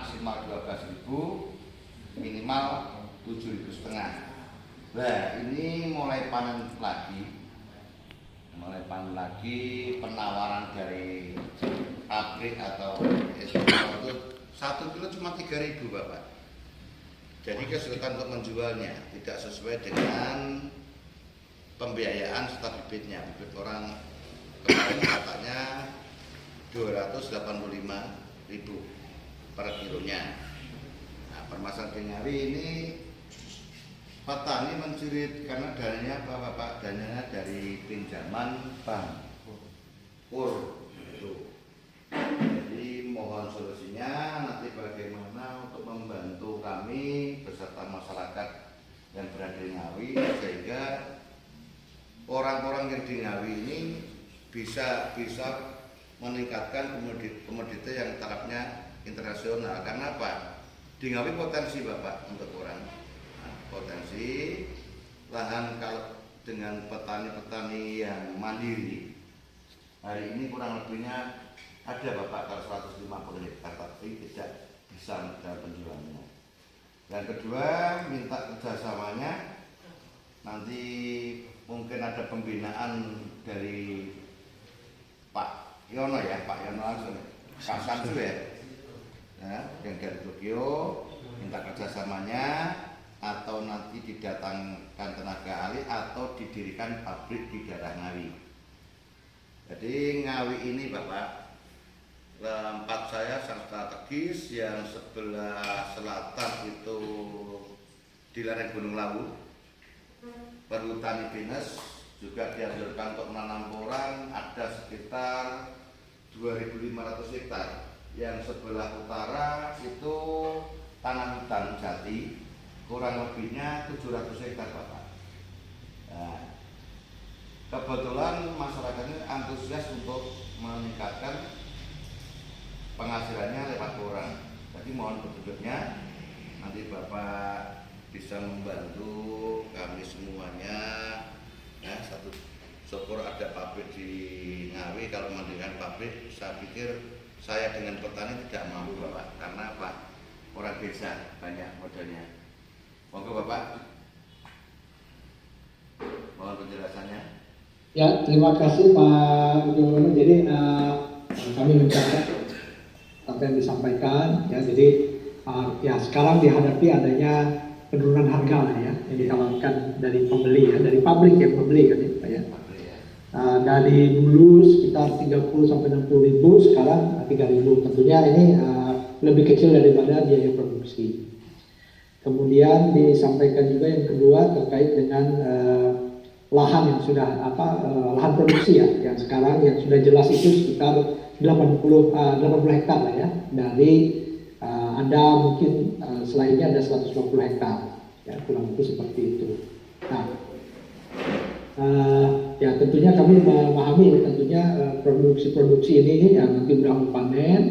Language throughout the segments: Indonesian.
maksimal 12.000, minimal 7.500. Nah, ini mulai panen lagi penawaran dari pabrik atau ekspor itu 1 kilo cuma 3.000 Bapak. Jadi kesulitan untuk menjualnya tidak sesuai dengan pembiayaan serta bibitnya. Bibit orang kemarin katanya 285.000 per kilonya. Nah, permasalahan di Ngawi ini petani mencuri karena dananya apa Bapak? Dananya dari pinjaman bank KUR itu. Jadi mohon solusinya nanti bagaimana untuk membantu kami beserta masyarakat yang berada di Ngawi sehingga orang-orang yang di Ngawi ini bisa meningkatkan komoditi yang tarafnya internasional. Karena apa? Di Ngawi potensi Bapak untuk orang. Nah, potensi lahan kalau dengan petani-petani yang mandiri hari ini kurang lebihnya ada Bapak kalau 150 hektar tapi tidak bisa dalam penjualannya. Yang kedua minta kerjasamanya, nanti mungkin ada pembinaan dari Pak Yono ya, Pak Yono langsung, Pak Samsu ya, yang dari Tokyo, minta kerjasamanya atau nanti didatangkan tenaga ahli atau didirikan pabrik di daerah Ngawi. Jadi Ngawi ini Bapak, tempat saya sangat strategis, yang sebelah selatan itu di lereng Gunung Lawu, perhutani pinus juga dianjurkan untuk menanam porang ada sekitar 2.500 hektar. Yang sebelah utara itu tanah hutan jati, kurang lebihnya 700 hektar Bapak. Nah, kebetulan masyarakatnya antusias untuk meningkatkan penghasilannya lewat porang. Jadi mohon petunjuknya, nanti Bapak bisa membantu kami semuanya. Ya, satu syukur ada pabrik di Ngawi. Kalau mendirikan pabrik, saya pikir saya dengan petani tidak mampu Bapak, karena apa? Orang desa banyak modalnya. Monggo Bapak, mohon penjelasannya. Ya, terima kasih Pak Yono. Jadi kami mencatat apa yang disampaikan ya. Jadi ya sekarang dihadapi adanya penurunan harga lah ya yang ditawarkan dari pembeli ya, dari pabrik yang membeli kan ya Pak ya. Dari dulu sekitar 30 sampai 60 ribu, sekarang 3.000. Tentunya ini lebih kecil daripada biaya produksi. Kemudian disampaikan juga yang kedua terkait dengan lahan yang sudah lahan produksi ya, yang sekarang yang sudah jelas itu sekitar 80 hektar lah ya. Dari ada mungkin selainnya ada 120 hektar ya, kurang lebih seperti itu. Nah, ya tentunya kami memahami tentunya produksi ini yang nanti berakhir panen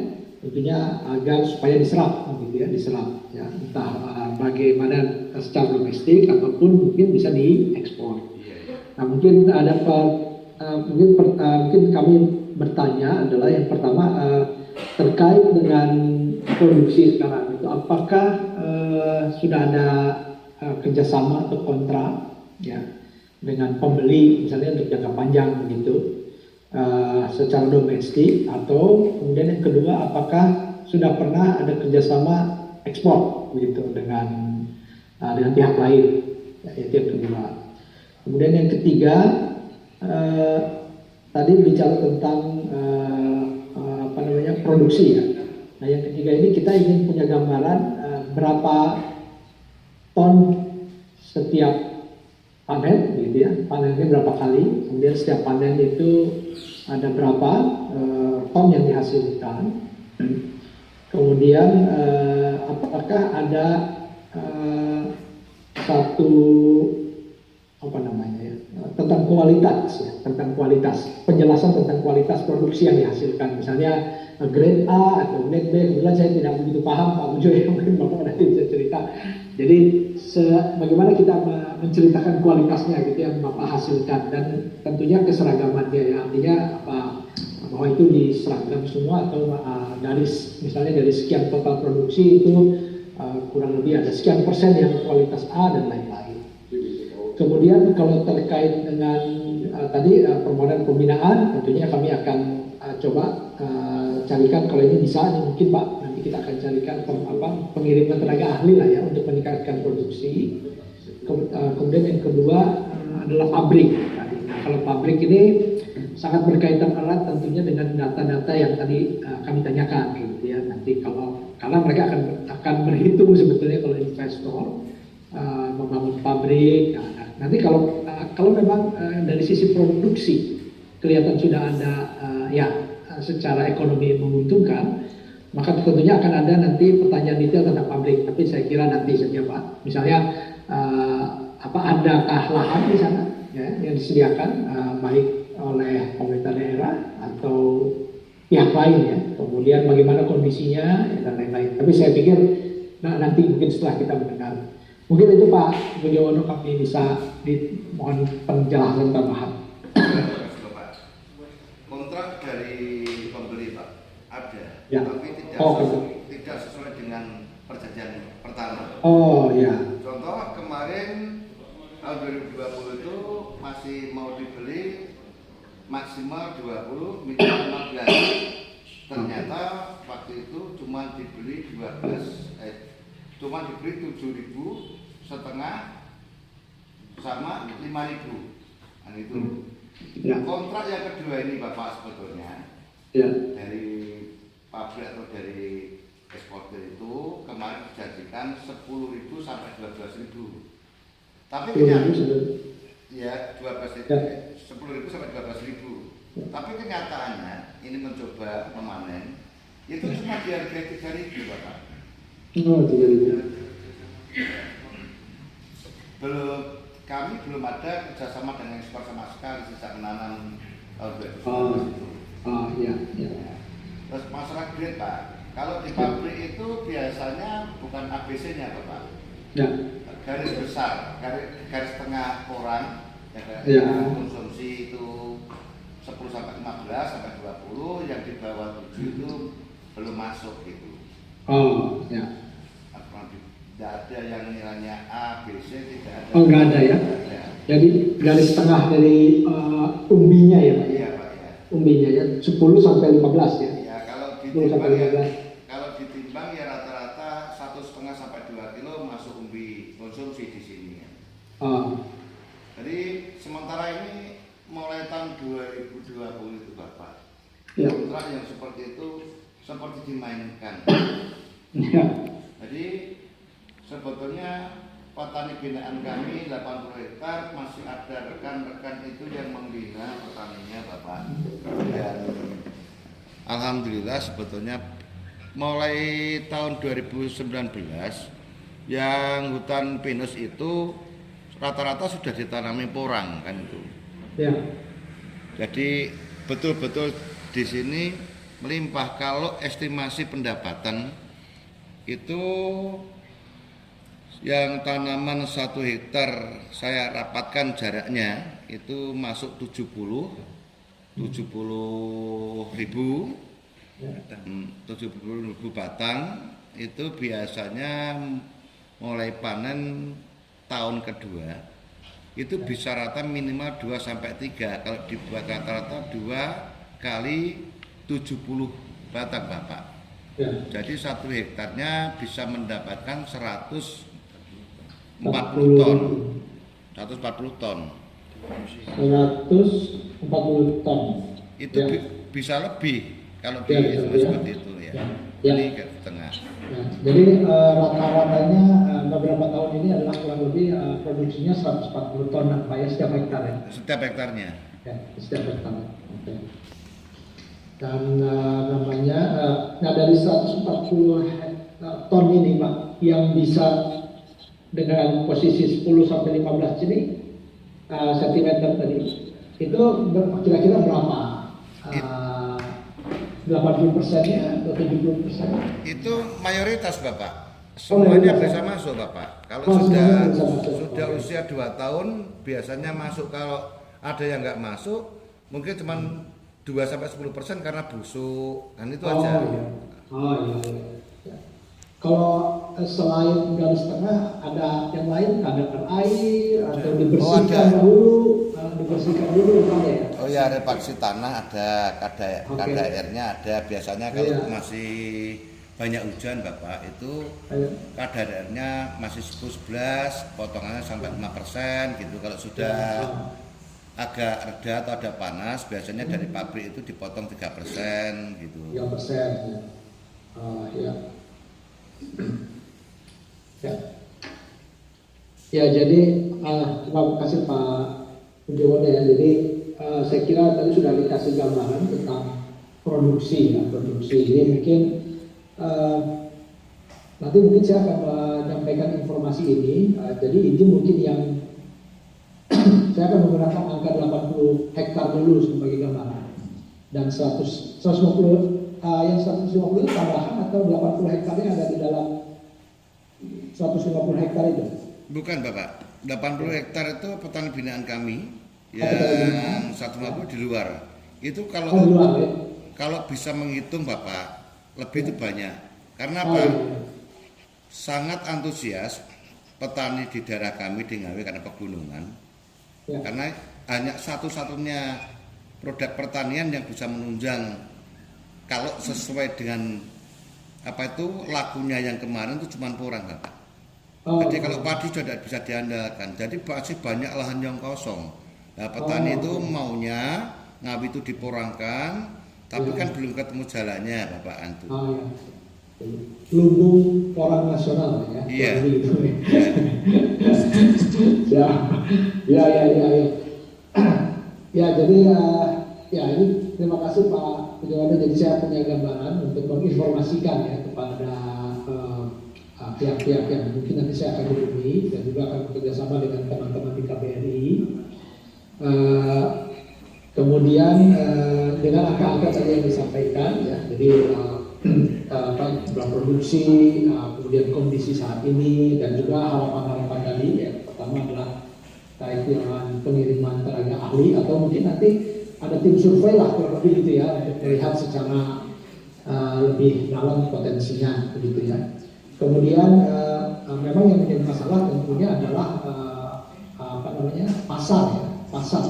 tentunya agar supaya diserap gitu ya, diserap ya, entah bagaimana secara domestik ataupun mungkin bisa diekspor. Nah, mungkin ada mungkin kami bertanya adalah yang pertama terkait dengan produksi sekarang itu, apakah sudah ada kerjasama atau kontrak ya dengan pembeli misalnya untuk jangka panjang begitu secara domestik, atau kemudian yang kedua apakah sudah pernah ada kerjasama ekspor begitu dengan pihak lain ya, itu yang kedua. Kemudian yang ketiga tadi bicara tentang produksi ya. Nah, yang ketiga ini kita ingin punya gambaran berapa ton setiap panen gitu ya, panennya berapa kali, kemudian setiap panen itu ada berapa ton yang dihasilkan, kemudian apakah ada satu tentang kualitas ya, tentang kualitas, penjelasan tentang kualitas produksi yang dihasilkan, misalnya grade A atau grade B. Kebetulan saya tidak begitu paham Pak Ujo ya, mungkin Bapak nanti bisa cerita. Jadi bagaimana kita menceritakan kualitasnya gitu yang Bapak hasilkan, dan tentunya keseragamannya ya, artinya bahwa itu diserahkan semua atau dari misalnya dari sekian total produksi itu kurang lebih ada sekian persen yang kualitas A dan lain-lain. Kemudian kalau terkait dengan tadi permodalan pembinaan, tentunya kami akan coba carikan kalau ini bisa, mungkin Pak nanti kita akan carikan pengiriman tenaga ahli lah ya untuk meningkatkan produksi. Kemudian yang kedua adalah pabrik. Nah, kalau pabrik ini sangat berkaitan erat tentunya dengan data-data yang tadi kami tanyakan gitu ya. Nanti karena mereka akan berhitung sebetulnya kalau investor membangun pabrik. Nanti kalau memang dari sisi produksi kelihatan sudah ada secara ekonomi menguntungkan, maka tentunya akan ada nanti pertanyaan detail tentang pabrik. Tapi saya kira nanti saja Pak. Misalnya adakah lahan di sana ya, yang disediakan baik oleh pemerintah daerah atau pihak lain ya. Kemudian bagaimana kondisinya dan lain-lain. Tapi saya pikir nanti mungkin setelah kita mendengar. Mungkin itu Pak Budiono kami bisa dimohon penjelasan tambahan. Kontrak dari pembeli Pak ada, ya. Tapi tidak sesuai dengan perjanjian pertama. Oh ya. Contoh kemarin tahun 2020 itu masih mau dibeli maksimal 20 minimal 15. Ternyata waktu itu cuma dibeli 7.500 sama 5.000. Nah itu. Ya. Kontrak yang kedua ini Bapak sebetulnya dari pabrik atau dari eksportir itu kemarin dijanjikan 10.000 sampai 12.000. Tapi ya 12.000, 10.000 sampai 12.000. Tapi kenyataannya ini mencoba memanen itu cuma dihargai 3.000 Bapak. Oh 3.000. Kami belum ada kerjasama dengan ekspor sama sekali sejak menanam tahun 2019 itu. Iya. Terus masalah grade Pak, kalau di pabrik itu biasanya bukan ABC-nya Bapak. Ya. Garis besar, garis tengah orang konsumsi itu 10 sampai 15 sampai 20, yang di bawah 7 itu belum masuk gitu. Oh ya. Tidak ada yang nilainya A, B, C, tidak ada. Oh nggak ada ya? Ada. Jadi garis tengah dari umbinya ya Pak? Iya Pak ya. Umbinya ya 10 sampai 15 ya? Iya kalau 10 sampai 15. Kalau ditimbang ya rata-rata 1,5 sampai 2 kilo masuk umbi konsumsi di sini ya. Jadi sementara ini mulai tahun 2020 itu Bapak, kontrak yang seperti itu seperti dimainkan. Ya. Jadi sebetulnya petani binaan kami 80 hektar masih ada rekan-rekan itu yang membina petaninya Bapak. Dan alhamdulillah sebetulnya mulai tahun 2019 yang hutan pinus itu rata-rata sudah ditanami porang kan itu. Ya. Jadi betul-betul di sini melimpah. Kalau estimasi pendapatan itu yang tanaman 1 hektar saya rapatkan jaraknya itu masuk 70.000 batang. Itu biasanya mulai panen tahun kedua itu bisa rata minimal 2 sampai 3. Kalau dibuat rata-rata 2 kali 70 batang Bapak. Ya. Jadi 1 hektarnya bisa mendapatkan 140 ton. 140 ton. 140 ton. Itu ya. Bisa lebih kalau Ya, seperti itu ya. Ya. Ini ke tengah. Ya. Jadi rata-ratanya beberapa tahun ini adalah kurang lebih produksinya 140 ton Pak ya setiap hektar ya. Setiap hektarnya. Ya, setiap hektar. Oke. Dan dari 140 ton ini Pak yang bisa dengan posisi 10 sampai 15 cm tadi itu kira-kira berapa? 80%-nya atau 70%? Itu mayoritas Bapak. Semuanya bisa masuk Bapak. Kalau sudah usia 2 tahun biasanya masuk. Kalau ada yang nggak masuk mungkin cuma 2-10% karena busuk, kan itu Oh aja. iya. Oh iya, iya. Ya. Kalau selain garis tengah ada yang lain, kadar air atau dibersihkan ada. dulu, dibersihkan dulu kan ya? Oh ya, repaksi tanah ada, Oke. KDR-nya ada. Biasanya kalau Iya. masih banyak hujan Bapak, itu Ayo. KDR-nya masih 10-11, potongannya sampai 5% gitu. Kalau Ya. sudah agak reda atau ada panas, biasanya dari pabrik itu dipotong 3% gitu. 3%. Ya. Ya. Ya. Ya, jadi terima kasih Pak Pujawono ya. Jadi saya kira tadi sudah dikasih gambaran tentang produksi ya, produksi. Jadi mungkin nanti mungkin saya akan menyampaikan informasi ini. Jadi ini mungkin yang saya akan menggunakan angka 80 hektar dulu sebagai gambaran. Dan 150 yang 150 itu tambahan atau 80 hektarnya ada di dalam 150 hektar itu? Bukan Bapak, 80 hektar itu petani binaan kami, petani yang 150 di luar. Itu Oh, di luar ya? kalau bisa menghitung Bapak, lebih itu banyak. Karena Oh, apa? iya. Sangat antusias petani di daerah kami di Ngawi karena pegunungan. Ya. Karena hanya satu-satunya produk pertanian yang bisa menunjang kalau sesuai dengan apa itu lakunya yang kemarin itu cuma porang Bapak. Oh, Jadi kalau padi sudah tidak bisa diandalkan. Jadi masih banyak lahan yang kosong. Nah, petani itu maunya Ngawi itu diporangkan, tapi kan belum ketemu jalannya Bapak Antu. Oh, iya. Lumbung porang nasional ya. Iya. Gitu, ya. Ya, ya, ya, ya. Ya, jadi ya ini terima kasih Pak Pujawono. Jadi saya punya gambaran untuk menginformasikan ya kepada pihak-pihak yang mungkin nanti saya akan hubungi dan juga akan bekerjasama dengan teman-teman di KBRI. Kemudian dengan angka-angka tadi yang disampaikan ya, jadi jumlah produksi, kemudian kondisi saat ini dan juga harapan-harapan tadi ya. Pertama adalah terkait dengan pengiriman tenaga ahli atau mungkin nanti ada tim survei lah kurang lebih gitu ya untuk melihat secara lebih dalam potensinya begitu ya. Kemudian memang yang menjadi masalah tentunya adalah pasar ya, pasar.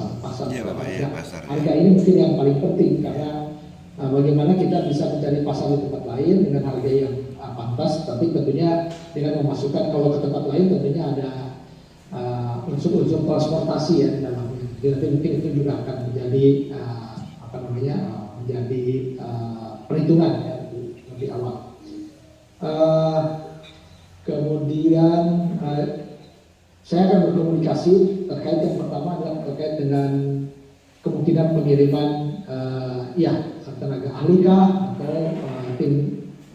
Iya Bapak ya, pasar. Harga ini mungkin yang paling penting karena bagaimana kita bisa mencari pasar di tempat lain dengan harga yang pantas, tapi tentunya dengan memasukkan kalau ke tempat lain tentunya ada unsur-unsur transportasi ya di dalamnya. Jadi nanti mungkin itu juga akan menjadi menjadi perhitungan ya lebih awal. Kemudian saya akan berkomunikasi terkait yang pertama adalah terkait dengan kemungkinan pengiriman tenaga ahli kah atau tim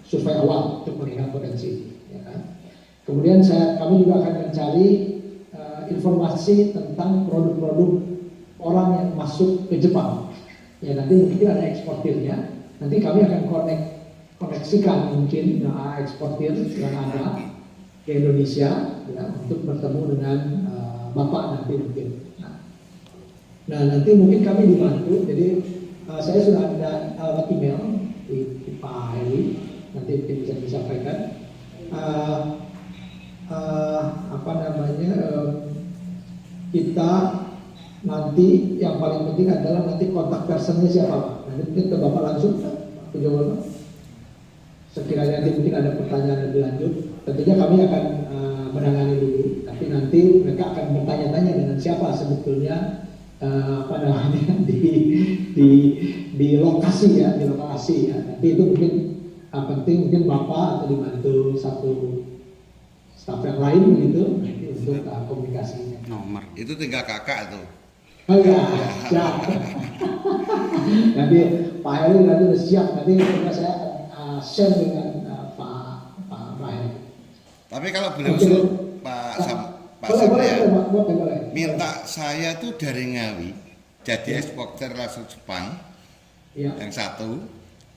survei awal untuk melihat potensi. Ya kan? Kemudian kami juga akan mencari informasi tentang produk-produk orang yang masuk ke Jepang. Ya nanti mungkin ada eksportirnya. Nanti kami akan koneksikan mungkin eksportir yang ada ke Indonesia ya, untuk bertemu dengan Bapak nanti mungkin. Nah nanti mungkin kami dibantu. Jadi saya sudah ada alamat email di Pak Heli. Nanti mungkin bisa disampaikan. Kita nanti yang paling penting adalah nanti kontak personnya siapa Pak? Nanti mungkin ke Bapak langsung Pak Pujawono. Sekiranya nanti mungkin ada pertanyaan lebih lanjut, tentunya kami akan menangani dulu. Tapi nanti mereka akan bertanya-tanya dengan siapa sebetulnya di lokasi ya, Nanti itu mungkin penting mungkin Bapak atau dibantu satu staf yang lain begitu untuk komunikasinya. Nomor itu tinggal kakak tuh. Oh ya, siap. Nanti Pak Heli nanti udah siap. Nanti saya akan share dengan Pak Heli. Tapi kalau boleh usul Pak Sam ya, minta saya tuh dari Ngawi jadi eksporter langsung Jepang. Ya. Yang satu.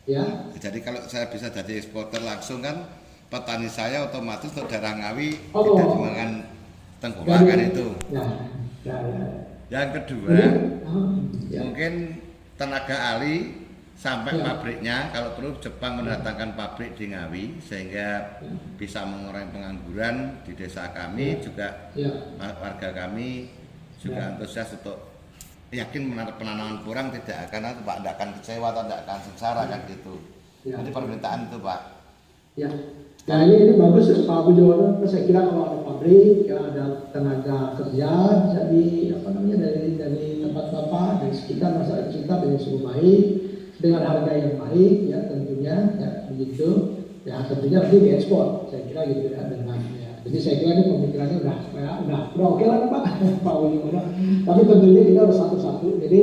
Ya. Jadi kalau saya bisa jadi eksporter langsung kan petani saya otomatis untuk daerah Ngawi Oh. tidak dimakan tenggorokan itu. Ya. Yang kedua, mungkin tenaga ahli sampai Ya. pabriknya, kalau perlu Jepang mendatangkan pabrik di Ngawi sehingga bisa mengurangi pengangguran di desa kami, juga Ya. warga kami juga antusias untuk yakin penanaman porang tidak akan Pak, tidak akan kecewa atau tidak akan sengsara kan gitu. Ya. Jadi permintaan itu Pak. Ya. Nah ini bagus Pak Bujono. Saya kira kalau ada pabrik, ya ada tenaga kerja, jadi apa namanya dari tempat bapak, dari sekitar masyarakat kita dengan sungguh baik, dengan harga yang baik, ya tentunya, ya begitu. Ya tentunya nanti diekspor. Saya kira gitu ya dengan. Ya. Jadi saya kira ini pemikirannya udah oke lah Pak Pak Bujono. Tapi tentunya kita harus satu-satu. Jadi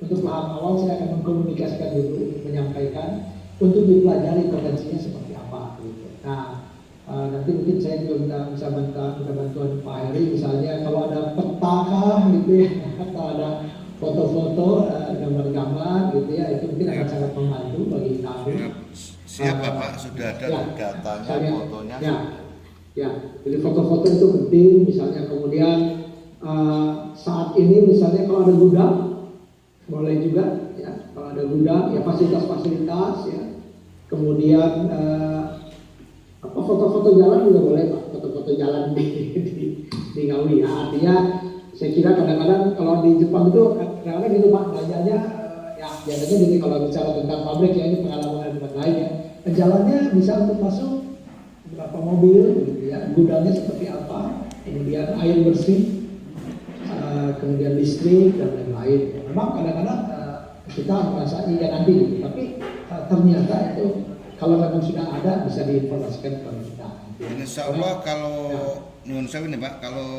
untuk tahap awal saya akan mengkomunikasikan dulu, menyampaikan untuk dipelajari potensinya seperti apa. Gitu. Nah, nanti mungkin saya juga bisa bantuan Pak Heri, misalnya kalau ada peta gitu ya, atau ada foto-foto, gambar-gambar gitu ya, itu mungkin akan sangat membantu bagi kami. Siap Bapak, sudah ada ya, datanya, fotonya. Ya, jadi foto-foto itu penting, misalnya kemudian saat ini misalnya kalau ada gudang, boleh juga ya, kalau ada gudang ya fasilitas-fasilitas ya, kemudian foto-foto jalan juga boleh Pak, foto-foto jalan di Ngawi ya. Artinya saya kira kadang-kadang kalau di Jepang itu kadang-kadang gitu Pak, belanjanya ya biasanya jadi kalau bicara tentang pabrik ya, ini pengalaman tempat lain ya, jalannya bisa untuk masuk berapa mobil gitu ya, gudangnya seperti apa, kemudian air bersih, kemudian listrik dan lain-lain. Memang kadang-kadang kita merasa iya nanti gitu, tapi ternyata itu kalau memang sudah ada bisa diinformasikan kepada kita. Insya Allah kalau nyuwun sewu nih Pak, kalau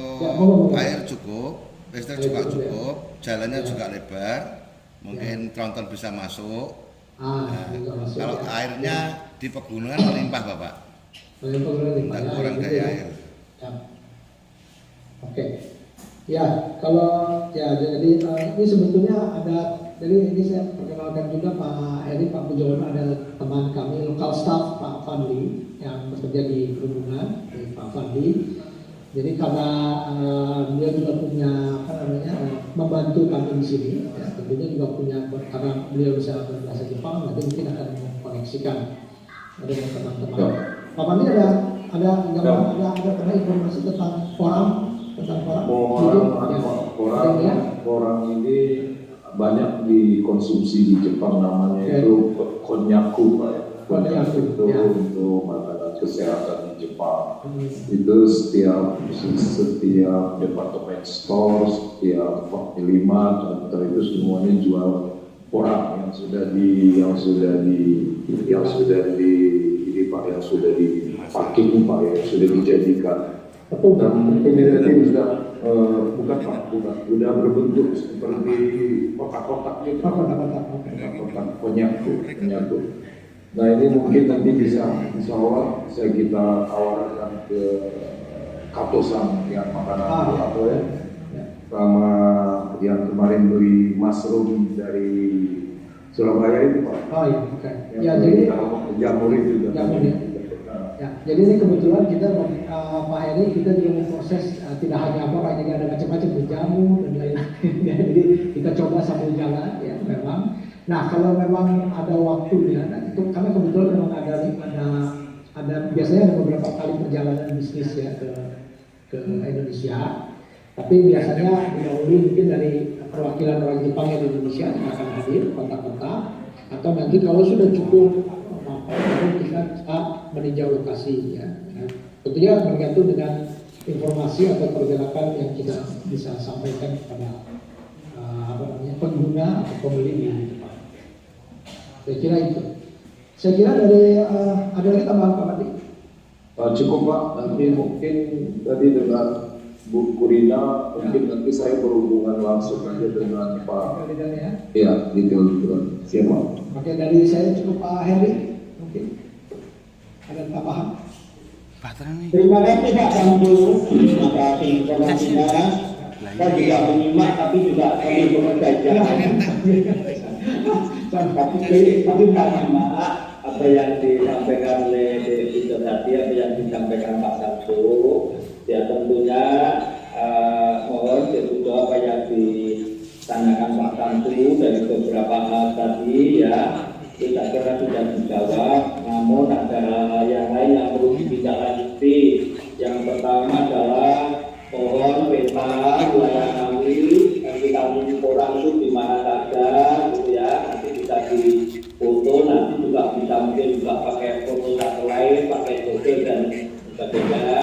air cukup, listrik juga cukup, jalannya juga lebar, mungkin tronton bisa masuk. Masuk, kalau ya. airnya di pegunungan melimpah Bapak, tidak kurang daya air. Ya. Oke. Ya, kalau ya jadi ini sebetulnya ada. Jadi ini saya perkenalkan juga Pak Heri, Pak Bujono ada teman kami lokal staff Pak Fadli yang bekerja di perhubungan, Pak Fadli. Jadi karena dia juga punya apa namanya membantu kami di sini, ya, tentunya juga punya karena beliau bisa berbahasa Jepang, nanti mungkin akan mengkoneksikan dengan teman-teman. Pak Fadli ada informasi tentang forum orang ini banyak dikonsumsi di Jepang, namanya itu konnyaku Pak ya. Konnyaku itu untuk makanan kesehatan di Jepang. Itu setiap departemen store, setiap minimarket kantor itu semuanya jual orang yang sudah di packing Pak ya, sudah dijadikan. Dan ini nanti sudah bukan sudah berbentuk seperti kotak-kotak gitu, kotak konyaku. Nah ini mungkin nanti bisa, insya Allah bisa kita tawarkan ke Katosan yang makanan apa ya, sama yang kemarin beli mushroom dari Surabaya itu Pak. Oh iya, oke. Ya jadi jamur itu juga. Ya, jadi ini kebetulan kita Pak Heri kita juga memproses tidak hanya apa, jadi ada macam-macam jamu dan lain-lain. Ya, jadi kita coba sambil jalan ya memang. Nah kalau memang ada waktunya, nah, itu karena kebetulan memang ada biasanya ada beberapa kali perjalanan bisnis ya ke Indonesia. Tapi biasanya didahului mungkin dari perwakilan orang Jepang yang di Indonesia yang akan hadir kota-kota, atau nanti kalau sudah cukup baru kita bisa meninjau lokasi ya. Tentunya bergantung dengan informasi atau pergerakan yang kita bisa sampaikan kepada pengguna atau pembeli di depan. Saya kira itu. Saya kira dari ada lagi tambahan Pak Mati? Cukup Pak. Nanti mungkin tadi dengan Bu Kurina, mungkin nanti saya berhubungan langsung aja dengan Pak. Iya, detail. Siapa? Oke, dari saya cukup Pak Heri. Mungkin ada tambahan. Terima kasih Pak Sambu, terima kasih informasinya. Saya juga menyimak tapi juga kami bekerja. Tapi maaf apa yang disampaikan oleh Direktur tadi, apa yang disampaikan Pak Sambu, ya tentunya mohon apa yang ditanyakan Pak Tantu dari beberapa hal tadi ya, kita kira sudah dijawab, namun ada hal yang lain yang perlu ditindaklanjuti. Yang pertama adalah pohon peta wilayah kami, nanti kami orang itu di mana saja, gitu ya, nanti bisa difoto, nanti juga bisa mungkin juga pakai foto satelit, pakai Google dan sebagainya.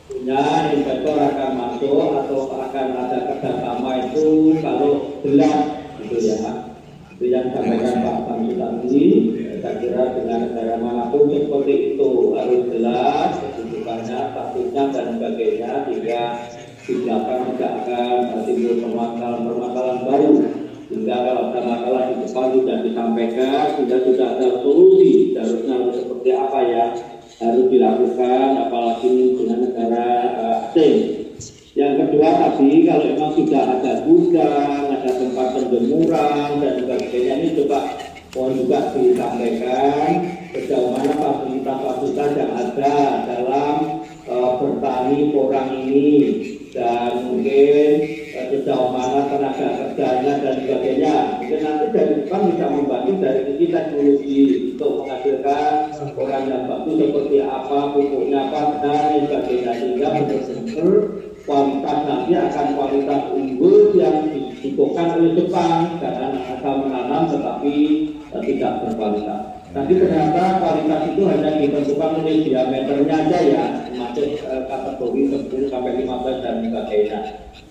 Punya investor akan masuk atau akan ada kerjasama itu kalau jelas, gitu ya. Itu yang disampaikan Pak Tansu tadi. Saya kira dengan negara manapun seperti itu harus jelas kedudukannya, statusnya dan sebagainya, sehingga di belakang tidak akan timbul permasalahan baru. Sehingga kalau ada masalah di depan sudah disampaikan, sudah ada solusi, harusnya harus seperti apa ya harus dilakukan, apalagi dengan negara asing. Yang kedua tadi, kalau memang sudah ada gudang, ada tempat penjemuran dan sebagainya, ini coba mohon juga disampaikan sejauh mana fasilitas-fasilitas yang ada dalam bertani porang ini, dan mungkin sejauh mana tenaga kerjanya dan sebagainya. Mungkin nanti dari depan bisa membantu dari sisi teknologi untuk menghasilkan porang yang bagus seperti apa, pupuknya apa, dan sebagainya, sehingga benar-benar kualitas nanti akan kualitas unggul yang dibutuhkan oleh Jepang, karena asal menanam tetapi tidak berkualitas. Nanti ternyata kualitas itu hanya ditentukan oleh diameternya aja ya, masuk kategori 10 sampai 15 dan sebagainya.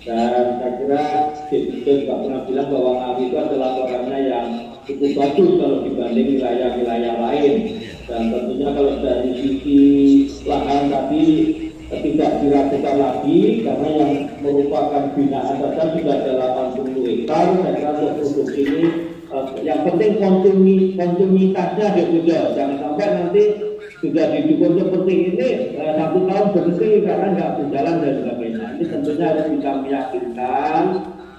Dan saya kira Jepang juga pernah bilang bahwa kami itu adalah orangnya yang cukup bagus kalau dibanding wilayah-wilayah lain. Dan tentunya kalau dari sisi lahan tadi tidak diragukan lagi, karena yang merupakan binaan saja sudah ada 80 hektar. Saya kira untuk produksi ini yang penting konsumitasnya juga, jangan sampai nanti sudah didukung seperti ini 1 tahun berhenti karena nggak berjalan dan sebagainya. Ini tentunya harus bisa meyakinkan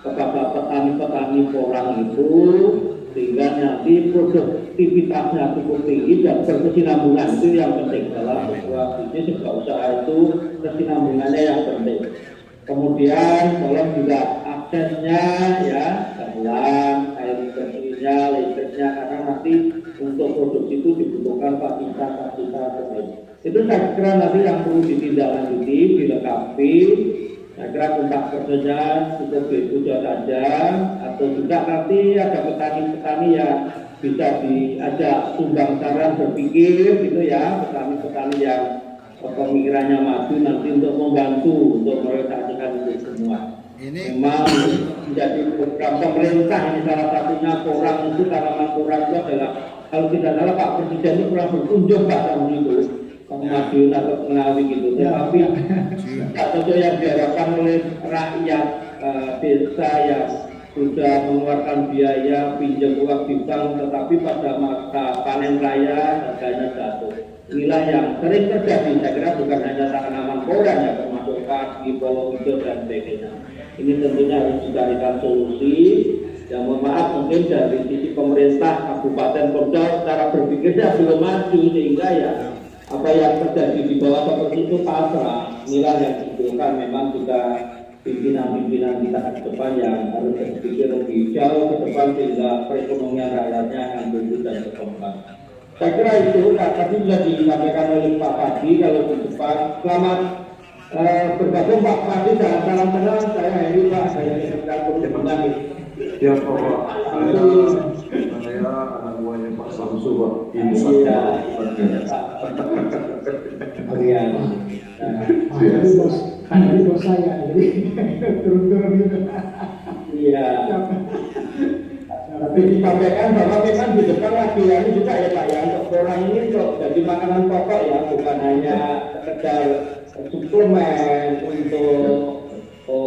kepada petani-petani porang itu, sehingga nanti produktivitasnya cukup tinggi dan berkesinambungan. Itu yang penting dalam sebuah bisnis, sebuah usaha itu kesinambungannya yang penting. Kemudian tolong juga aksesnya ya, jalan, air bersihnya, listriknya, karena nanti untuk produksi itu dibutuhkan fasilitas lain. Itu saya kira nanti yang perlu ditindaklanjuti, dilengkapi. Saya kira kontak kerjanya cukup itu saja, atau juga nanti ada petani-petani yang bisa diajak sumbang saran berpikir gitu ya, petani-petani yang pemikirannya maju nanti untuk membantu untuk merealisasikan itu semua. Ini memang menjadi program pemerintah, ini salah satunya porang itu, tanaman porang itu adalah, kalau tidak salah Pak Presiden itu pernah berkunjung Pak tahun itu Madiun atau Ngawi gitu, tetapi atau yang diharapkan oleh rakyat desa yang sudah mengeluarkan biaya pinjam uang di bank, tetapi pada masa panen raya harganya jatuh. Inilah yang sering terjadi. Saya kira bukan hanya tanaman porang ya, termasuk padi, bawang hijau dan sebagainya. Ini tentunya harus dicarikan solusi. Yang mohon maaf mungkin dari sisi pemerintah kabupaten kota cara berpikirnya belum maju, sehingga ya apa yang terjadi di bawah seperti itu pasrah. Inilah yang dibutuhkan memang juga pimpinan-pimpinan kita ke depan yang harus berpikir lebih jauh ke depan, sehingga perekonomian rakyatnya akan tumbuh dan berkembang. Saya kira itu tadi sudah disampaikan oleh Pak Padi. Kalau di depan selamat bergabung Pak Padi, jangan salam kenal, saya Heri Pak, saya bergabung di Bengkulu. Ya Pak, saya anak buahnya Pak Samsu Pak. Iya. Kalian. Ini bos saya, jadi turun-turun gitu. Iya. Tapi disampaikan bahwa memang di depan lagi ini juga ya Pak ya, untuk orang ini untuk jadi makanan pokok ya, bukan hanya sekedar suplemen untuk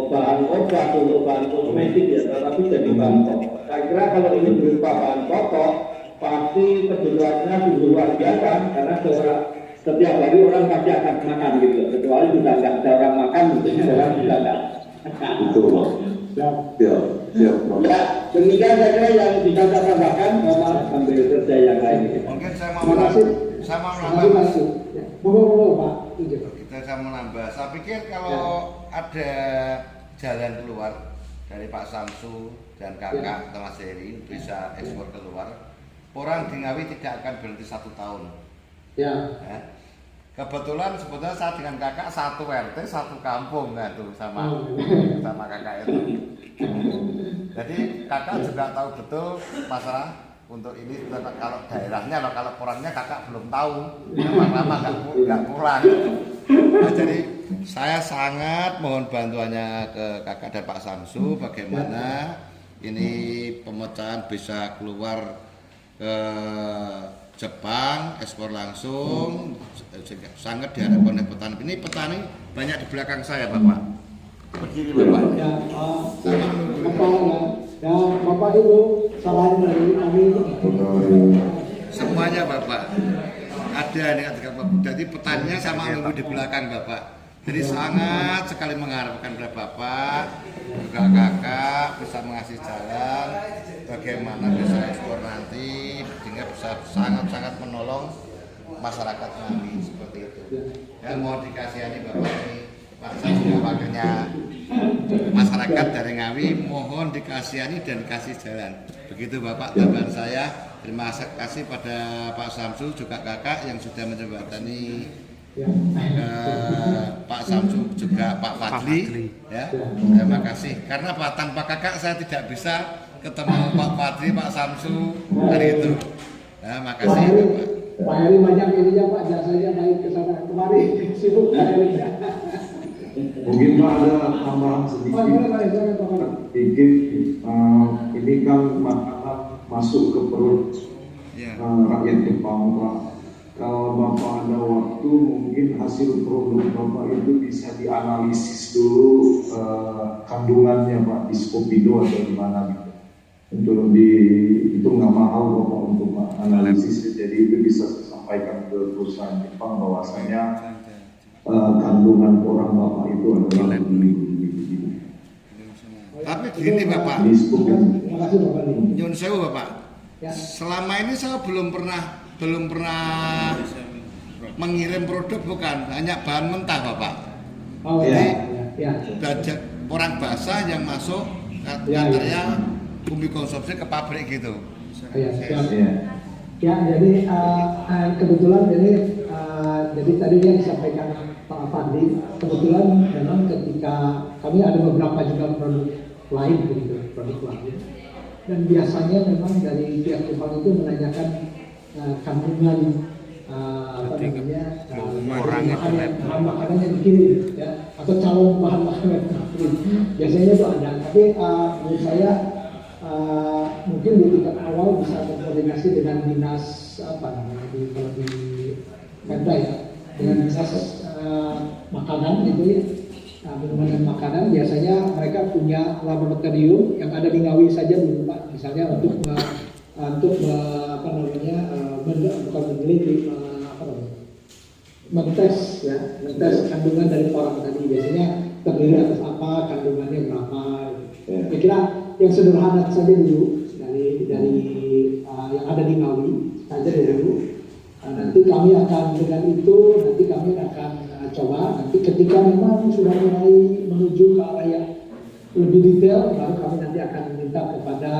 bahan obat, untuk bahan kosmetik ya, tetapi jadi bahan pokok. Saya kira kalau ini berupa bahan pokok, pasti kebutuhannya sungguh luar biasa, karena setiap hari orang pasti akan makan gitu, kecuali sudah nggak ada orang makan, mungkin orang sudah nggak. Betul Pak. Ya, demikian saya kira yang bisa saya tambahkan, Bapak ambil kerja yang lain. Mungkin saya mau Terima kasih. Pak. Saya mau nambah. Saya pikir kalau ada jalan keluar dari Pak Samsu dan kakak Mas Heri bisa ekspor keluar, orang di Ngawi tidak akan berhenti 1 tahun. Ya. Kebetulan sebetulnya saya dengan kakak satu RT satu kampung kan tuh sama kakak itu. Jadi kakak juga tahu betul masalah untuk ini. Kalau daerahnya, kalau porangnya kakak belum tahu, lama-lama nggak pulang. Nah, jadi saya sangat mohon bantuannya ke kakak dan Pak Samsu bagaimana ini pemecahan bisa keluar ke Jepang, ekspor langsung, sangat diharapkan oleh petani. Ini petani banyak di belakang saya, Bapak. Berdiri, Bapak. Ya, Bapak Ibu, salam dari kami. Semuanya, Bapak. Ada nih, jadi petaninya sama nunggu di belakang, Bapak. Jadi sangat sekali mengharapkan kepada Bapak, juga kakak bisa mengasih jalan bagaimana bisa ekspor nanti, sehingga bisa sangat-sangat menolong masyarakat Ngawi seperti itu. Dan mohon dikasihani Bapak ini, Pak saya juga wakilnya masyarakat dari Ngawi, mohon dikasihani dan kasih jalan. Begitu Bapak tambahan saya. Terima kasih pada Pak Samsu juga kakak yang sudah menjembatani Pak Samsu juga Pak Fadli ya. Terima kasih karena tanpa kakak saya tidak bisa ketemu Pak Fadli, Pak Samsu hari itu. Nah, makasih Bapak. Pak Heri banyak ininya Pak, jasanya naik ke sana kemari sibuk Pak Heri. Mungkin Pak ada tambahan sedikit. Ini kan makanan masuk ke perut rakyat Jepang Pak. Kalau Bapak ada waktu, mungkin hasil produk Bapak itu bisa dianalisis dulu kandungannya Pak di Skopido atau di mana gitu. Untuk itu nggak mahal Bapak untuk analisis, jadi itu bisa disampaikan ke perusahaan Jepang bahwasanya kandungan orang Bapak itu adalah Tapi gini Bapak, nyun sewu Bapak, selama ini saya belum pernah mengirim produk, bukan hanya bahan mentah Bapak. Jadi orang basah yang masuk katanya bumi konsumsi ke pabrik gitu. Ya, jadi kebetulan jadi tadi yang disampaikan Pak Fadli, kebetulan memang ketika kami ada beberapa juga produk lain begitu, produk lain. Dan biasanya memang dari pihak Jepang itu menanyakan kandungan bahan makanan yang dikirim ya, atau calon bahan makanan biasanya itu ada. Tapi menurut saya mungkin di tingkat awal bisa berkoordinasi dengan dinas kalau di Pemda ya, dengan dinas makanan gitu ya, minuman dan makanan. Biasanya mereka punya laboratorium yang ada di Ngawi saja dulu Pak, misalnya untuk bukan meneliti, mentes kandungan dari orang tadi. Biasanya terdiri atas apa, kandungannya berapa. Saya kira yang sederhana saja dulu dari yang ada di Ngawi saja dulu. Nanti kami akan dengan itu kami akan coba. Nanti ketika memang sudah mulai menuju ke arah yang lebih detail, baru kami nanti akan minta kepada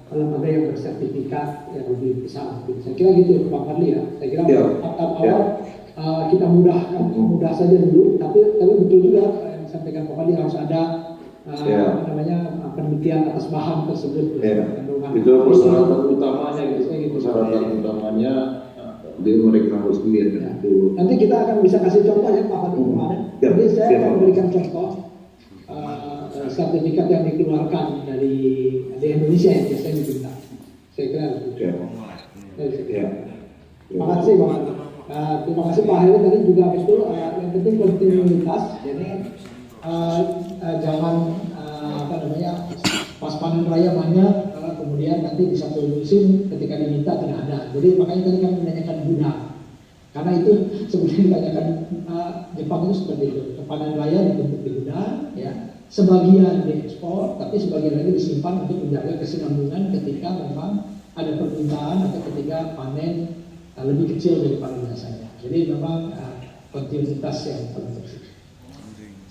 lembaga yang bersertifikat yang lebih besar. Saya kira gitu Pak Fadli ya. Saya kira tahap awal kita mudah saja dulu. Tapi betul juga yang disampaikan Pak Fadli, harus ada penelitian atas bahan tersebut. Itu persyaratan utamanya gitu. Persyaratan utamanya mereka harus lihat itu. Nanti kita akan bisa kasih contoh ya Pak Fadli kemarin. Jadi saya akan memberikan contoh sertifikat yang dikeluarkan dari Indonesia yang biasanya diminta. Saya kira itu. Terima kasih Pak. Terima kasih Pak Heri tadi juga betul. Yang penting kontinuitas. Jadi jangan pas panen raya banyak, kemudian nanti di satu musim ketika diminta tidak ada. Jadi makanya tadi kami menanyakan guna. Karena itu sebenarnya ditanyakan Jepang itu seperti itu. Panen raya dibentuk di gudang, ya. Sebagian diekspor, tapi sebagian lagi disimpan untuk menjaga kesinambungan ketika memang ada permintaan atau ketika panen lebih kecil daripada biasanya. Jadi memang kontinuitas yang penting.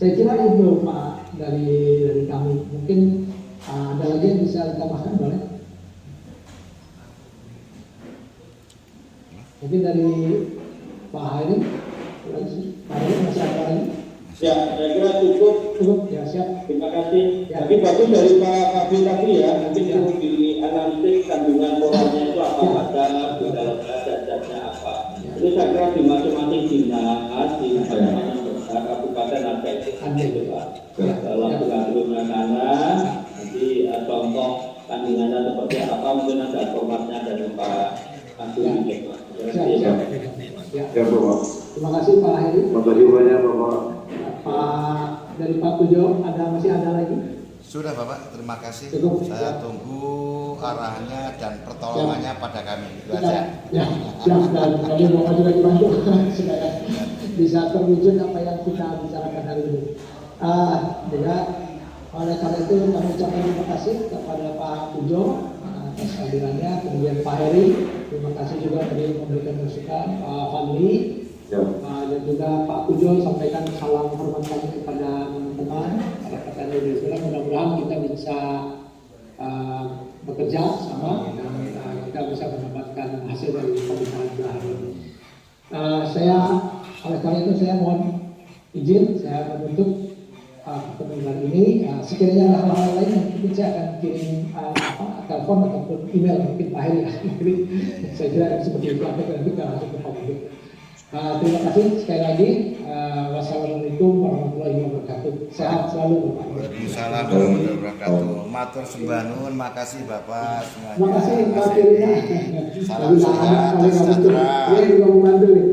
Saya kira itu Pak dari kami. Mungkin ada lagi yang bisa ditambahkan, boleh? Mungkin dari Pak Hairi, masih ada lagi? Ya, saya kira cukup. Cukup, ya siap. Terima kasih. Ya. Tapi bagus dari Pak Kabin tadi ya, mungkin perlu dianalisis kandungan poranya itu apa saja, di dalamnya zat-zatnya apa. Itu saya kira di masing-masing dinas, di masing-masing kabupaten ada itu. Gitu, Pak. Dalam pengaturnya sana, nanti contoh kandungannya seperti apa, mungkin ada formatnya dari Pak Kabin. Siap. Ya Bapak. Terima kasih Pak Heri. Terima kasih banyak Bapak. Dari Pak Pujo, masih ada lagi? Sudah Bapak, terima kasih. Cukup. Saya tunggu arahnya dan pertolongannya pada kami. Itu aja. Ya, dan kami mohon juga dibantu supaya bisa terwujud apa yang kita bicarakan hari ini. Juga oleh karena itu kami ucapkan terima kasih kepada Pak Pujo atas kehadirannya, kemudian Pak Heri, terima kasih juga tadi memberikan masukan, Pak Fadli, dan juga Pak Pujo sampaikan salam hormat kami kepada teman-teman para petani di Surat. Mudah-mudahan kita bisa bekerja sama dan kita bisa mendapatkan hasil dari pembicaraan hari ini. Oleh karena itu saya mohon izin saya menutup pertemuan ini. Sekiranya ada hal-hal lain yang mungkin saya akan kirim telepon ataupun email mungkin Pak Heri. Jadi saya kira seperti itu nanti kita langsung ke publik. Terima kasih sekali lagi. Wassalamualaikum warahmatullahi wabarakatuh. Sehat selalu Bapak. Waalaikumsalam warahmatullahi wabarakatuh. Matur sembah nuwun, makasih Bapak semuanya. Terima kasih Pak Firina. Salam sehat, sejahtera. Dia juga membantu nih.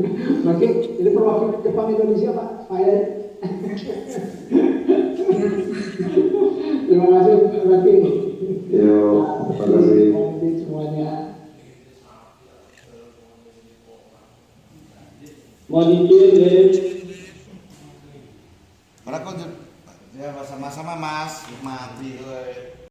Oke, ini perwakilan Jepang Indonesia Pak. Pak Heri. Terima kasih Pak Bakti. Terima kasih. Semuanya. Mohon izin, Ya sama-sama Mas, nikmati.